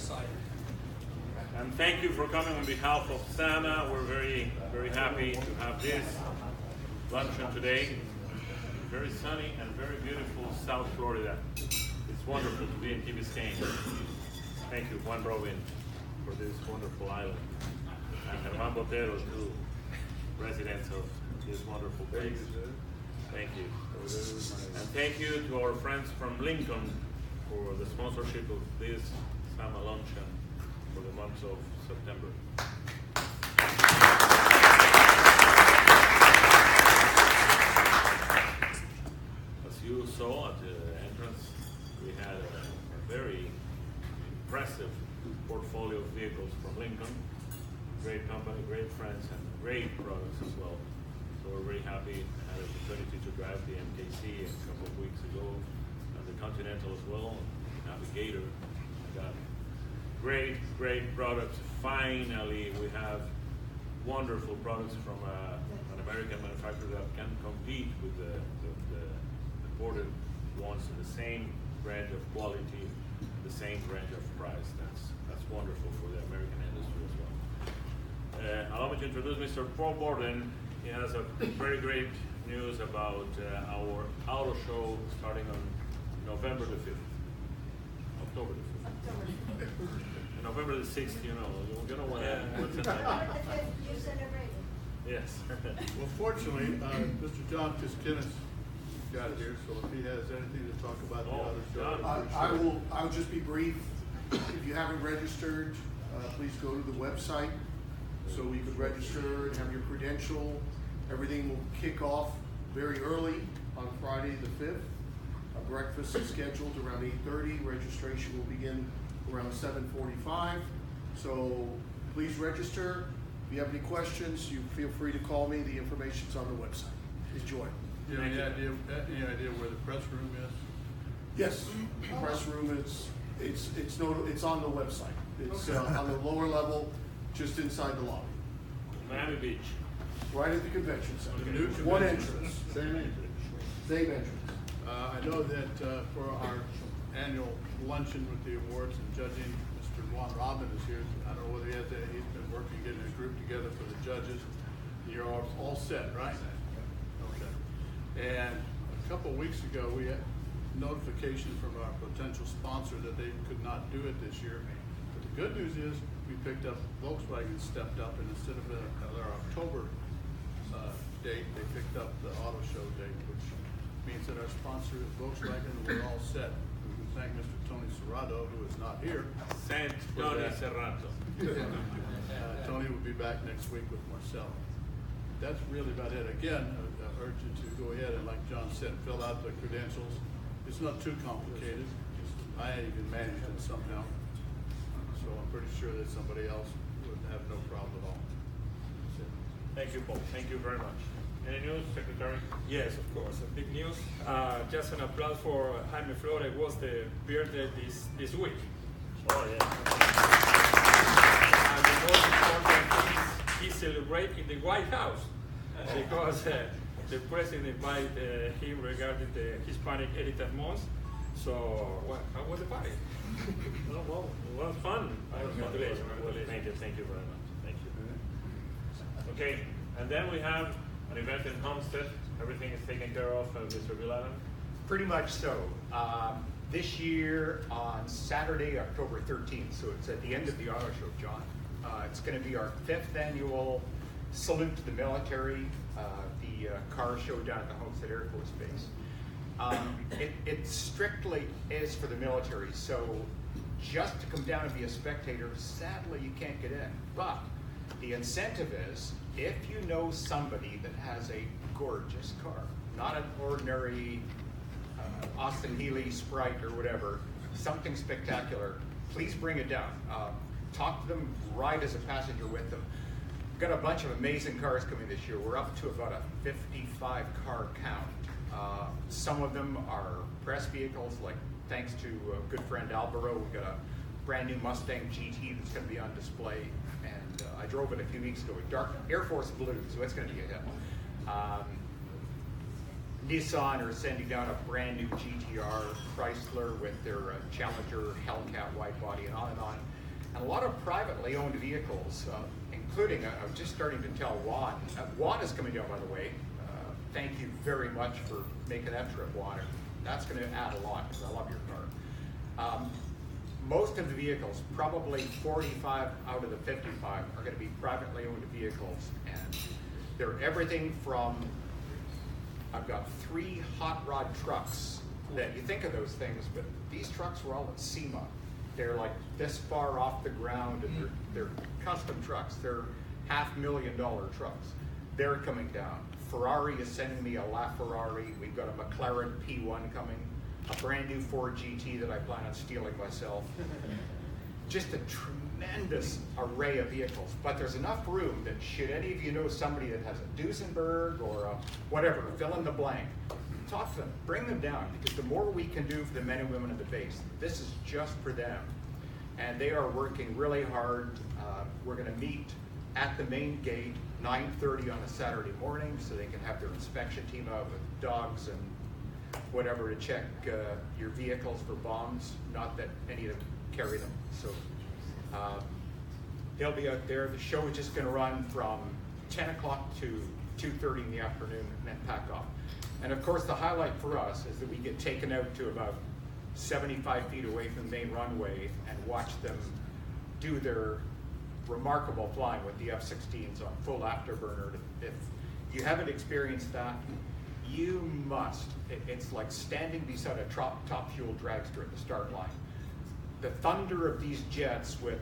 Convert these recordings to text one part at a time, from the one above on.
excited. And thank you for coming on behalf of SAMA. We're very, very happy to have this luncheon today. Very sunny and very beautiful South Florida. It's wonderful to be in Key Biscayne. Thank you, Juan Robin, for this wonderful island. And Germán Botero, too, residents of this wonderful place. Thank you. And thank you to our friends from Lincoln for the sponsorship of this SAMA Luncheon for the month of September. As you saw at the entrance, we had a very impressive portfolio of vehicles from Lincoln. Great company, great friends, and great products as well. So we're very happy. I had an opportunity to drive the MKC a couple of weeks ago, and the Continental as well, Navigator. I got great, great products. Finally, we have wonderful products from an American manufacturer that can compete with the imported ones in the same range of quality, the same range of price. That's wonderful for the American industry as well. Allow me to introduce Mr. Paul Borden. He has a very great news about our auto show starting on November the 5th. October the 5th. November the 6th, you know what's in there. You celebrated. Yes. Well, fortunately, Mr. John Kiskinis got it here, so if he has anything to talk about the auto show. I'll just be brief. If you haven't registered, please go to the website so you can register and have your credential. Everything will kick off very early on Friday the 5th. Breakfast is scheduled around 8:30. Registration will begin around 7:45. So please register. If you have any questions, you feel free to call me. The information's on the website. Enjoy. Do you have any idea where the press room is? Yes, the press room it's on the website. It's on the lower level, just inside the lobby. Miami Beach. Right at the convention center. The new One convention entrance. Same entrance. Same entrance. I know that for our annual luncheon with the awards and judging, Mr. Juan Robin is here. I don't know whether he's been working getting a group together for the judges. You're all set, right? Okay. And a couple of weeks ago, we had notification from our potential sponsor that they could not do it this year. But the good news is we picked up, Volkswagen stepped up, and instead of their October date, they picked up the auto show date, which means that our sponsor is Volkswagen, and we're all set. We can thank Mr. Tony Serrato, who is not here. Saint Tony Serrato. Tony will be back next week with Marcel. That's really about it. Again, I urge you to go ahead and, like John said, fill out the credentials. It's not too complicated. I even managed it somehow. So I'm pretty sure that somebody else would have no problem at all. That's it. Thank you, Paul. Thank you very much. Any news, Secretary? Yes, of course. Big news. Just an applause for Jaime Flores. It was the birthday this week. Oh, yeah. And the most important thing is he celebrated in the White House because the president invited him regarding the Hispanic Heritage Month. So, how was the party? Well, it was fun. Congratulations. Thank you very much. Thank you. Okay, and then we have an event in Homestead. Everything is taken care of, Mr. Villalon? Pretty much so. This year on Saturday, October 13th, so it's at the end of the auto show, John. It's going to be our 5th annual salute to the military, the car show down at the Homestead Air Force Base. It strictly is for the military, so just to come down and be a spectator, sadly you can't get in. But the incentive is, if you know somebody that has a gorgeous car, not an ordinary Austin Healey Sprite or whatever, something spectacular, please bring it down. Talk to them, ride as a passenger with them. We've got a bunch of amazing cars coming this year. We're up to about a 55 car count. Some of them are press vehicles, like thanks to a good friend Alvaro, we've got a brand new Mustang GT that's going to be on display. And I drove it a few weeks ago, dark Air Force blue, so it's going to be a hit. Nissan are sending down a brand new GTR, Chrysler with their Challenger Hellcat wide body, and on and on. And a lot of privately owned vehicles, including, I'm just starting to tell Juan. Juan is coming down, by the way. Thank you very much for making that trip, Juan. That's going to add a lot, because I love your car. Most of the vehicles, probably 45 out of the 55, are going to be privately owned vehicles. And they're everything from, I've got 3 hot rod trucks that you think of those things, but these trucks were all at SEMA. They're like this far off the ground, and they're custom trucks. They're $500,000 trucks. They're coming down. Ferrari is sending me a LaFerrari. We've got a McLaren P1 coming, a brand new Ford GT that I plan on stealing myself. Just a tremendous array of vehicles, but there's enough room that should any of you know somebody that has a Duesenberg or a whatever, fill in the blank, talk to them, bring them down, because the more we can do for the men and women of the base, this is just for them. And they are working really hard. We're going to meet at the main gate 9:30 on a Saturday morning, so they can have their inspection team out with dogs and whatever to check your vehicles for bombs. Not that any of them carry them. So they'll be out there. The show is just going to run from 10 o'clock to 2:30 in the afternoon and then pack off. And of course, the highlight for us is that we get taken out to about 75 feet away from the main runway and watch them do their remarkable flying with the F-16s on full afterburner. If you haven't experienced that, you must. It's like standing beside a top fuel dragster at the start line. The thunder of these jets with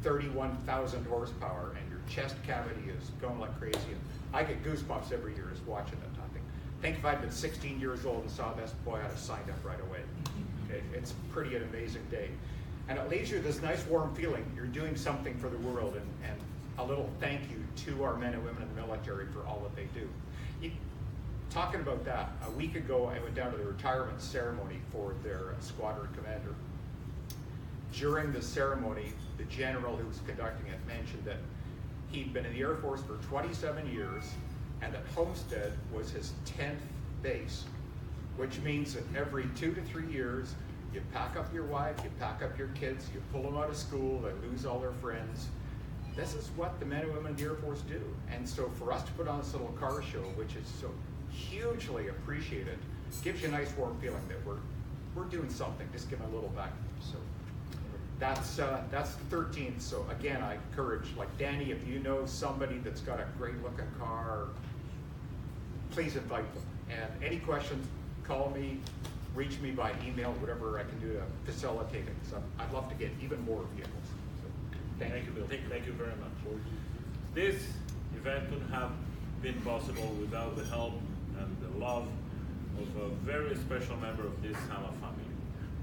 31,000 horsepower, and your chest cavity is going like crazy. And I get goosebumps every year just watching it. I think if I'd been 16 years old and saw this, boy, I'd have signed up right away. Okay? It's pretty an amazing day. And it leaves you this nice warm feeling. You're doing something for the world, and a little thank you to our men and women in the military for all that they do. Talking about that, a week ago I went down to the retirement ceremony for their squadron commander. During the ceremony, the general who was conducting it mentioned that he'd been in the Air Force for 27 years, and that Homestead was his 10th base, which means that every 2 to 3 years, you pack up your wife, you pack up your kids, you pull them out of school, they lose all their friends. This is what the men and women of the Air Force do. And so for us to put on this little car show, which is so hugely appreciated, gives you a nice warm feeling that we're doing something, just giving a little back. So that's the 13th. So again, I encourage, like Danny, if you know somebody that's got a great looking car, please invite them. And any questions, call me, reach me by email, whatever I can do to facilitate it. So I'd love to get even more vehicles. So, thank you, Bill. Thank you very much. This event couldn't have been possible without the help and the love of a very special member of this Sama family.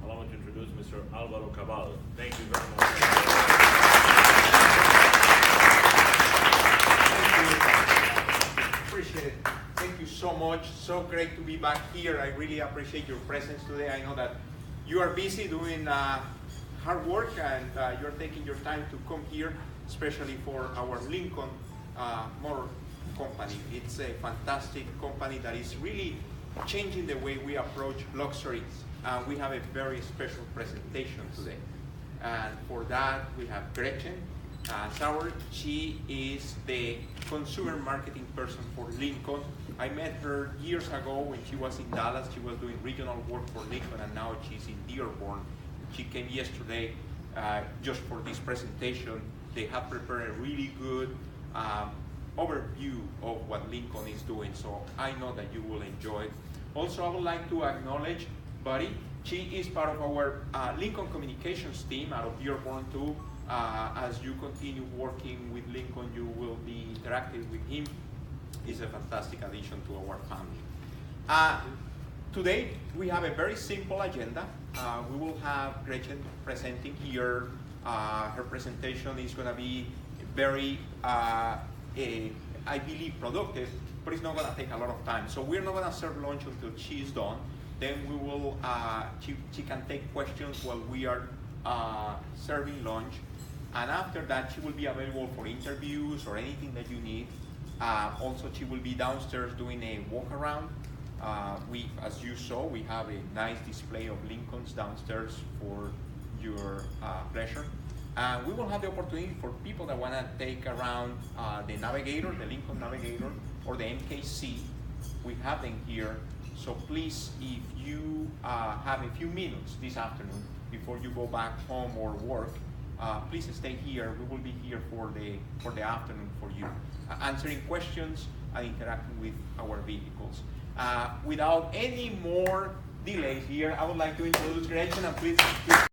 Allow me to introduce Mr. Alvaro Caballo. Thank you very much. Appreciate it. Thank you so much. So great to be back here. I really appreciate your presence today. I know that you are busy doing hard work, and you're taking your time to come here, especially for our Lincoln Motor Company. It's a fantastic company that is really changing the way we approach luxury. We have a very special presentation today. And for that, we have Gretchen Sauer. She is the consumer marketing person for Lincoln. I met her years ago when she was in Dallas. She was doing regional work for Lincoln, and now she's in Dearborn. She came yesterday just for this presentation. They have prepared a really good overview of what Lincoln is doing, so I know that you will enjoy it. Also, I would like to acknowledge Buddy. She is part of our Lincoln communications team out of Dearborn too. As you continue working with Lincoln, you will be interacting with him. He's a fantastic addition to our family. Today, we have a very simple agenda. We will have Gretchen presenting here. Her presentation is going to be very, I believe, productive, but it's not going to take a lot of time. So we're not going to serve lunch until she's done. Then we will, she can take questions while we are serving lunch. And after that, she will be available for interviews or anything that you need. Also, she will be downstairs doing a walk around. As you saw, we have a nice display of Lincolns downstairs for your pleasure. And we will have the opportunity for people that want to take around the Navigator, the Lincoln Navigator, or the MKC. We have them here. So please, if you have a few minutes this afternoon before you go back home or work, please stay here. We will be here for the afternoon for you, answering questions and interacting with our vehicles. Without any more delays here, I would like to introduce Gretchen, and please